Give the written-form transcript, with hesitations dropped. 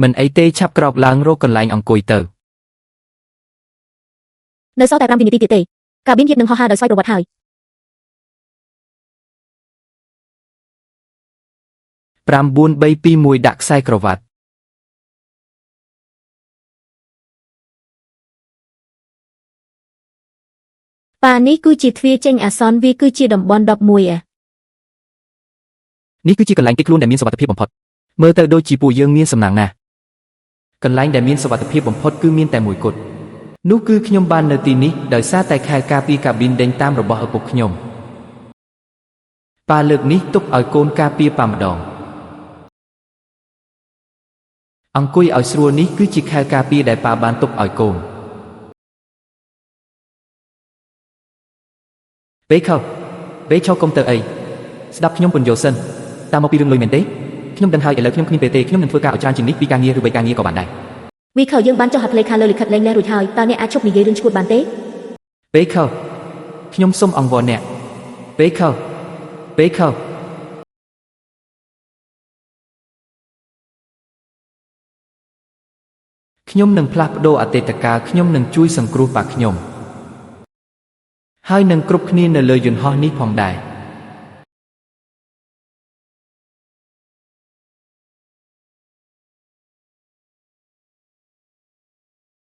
មិនអីទេឆាប់ក្រោកឡើងរកកន្លែងអង្គុយទៅ នៅសល់តែ5វិនាទីទៀតទេកាប៊ីនយាបនឹងហោះហើរដោយស្វ័យប្រវត្តិហើយ 9 3 2 1ដាក់ខ្សែក្រវ៉ាត់ ប៉ានេះគឺជាទ្វារចេញអាសន្នវាគឺជាតំបន់11 នេះគឺជាកន្លែងគេចខ្លួនដែលមានសុវត្ថិភាពបំផុតមើលទៅដូចជាពួកយើងមានសំណាងណាស់កន្លែងដែលមានសុវត្ថិភាពបំផុតគឺមានតែមួយគត់នោះគឺខ្ញុំបាននៅទីនេះដោយសារតែខែលការពារកាប៊ីនដេញតាមរបស់ឪពុកខ្ញុំប៉ាលើកនេះទុកឲ្យកូនការពារប៉ាម្ដងអង្គុយឲ្យស្រួលនេះគឺជាខែលការពារដែលប៉ាបានទុកឲ្យកូនពេលឈប់កុំទៅអីស្ដាប់ខ្ញុំពន្យល់សិនតាមមកពីរឿងលុយមែនទេខ្ញុំដឹងហើយឥឡូវខ្ញុំគ្មានពេលទេខ្ញុំនឹងធ្វើការឲ្យច្រើនជាងនេះពីការងារឬបីការងារក៏បានដែរ វីខយើងបានចុះហត្ថលេខាលើលិខិតលែងលះរួចហើយតើអ្នកអាចឈប់និយាយរឿងឈួតបានទេ ពេលខ្ញុំសូមអង្វរអ្នកពេលខ្ញុំនឹងផ្លាស់ប្ដូរអតីតកាលខ្ញុំនឹងជួយសង្គ្រោះប៉ាខ្ញុំហើយនឹងគ្រប់គ្នានៅលើយន្តហោះនេះផងដែរ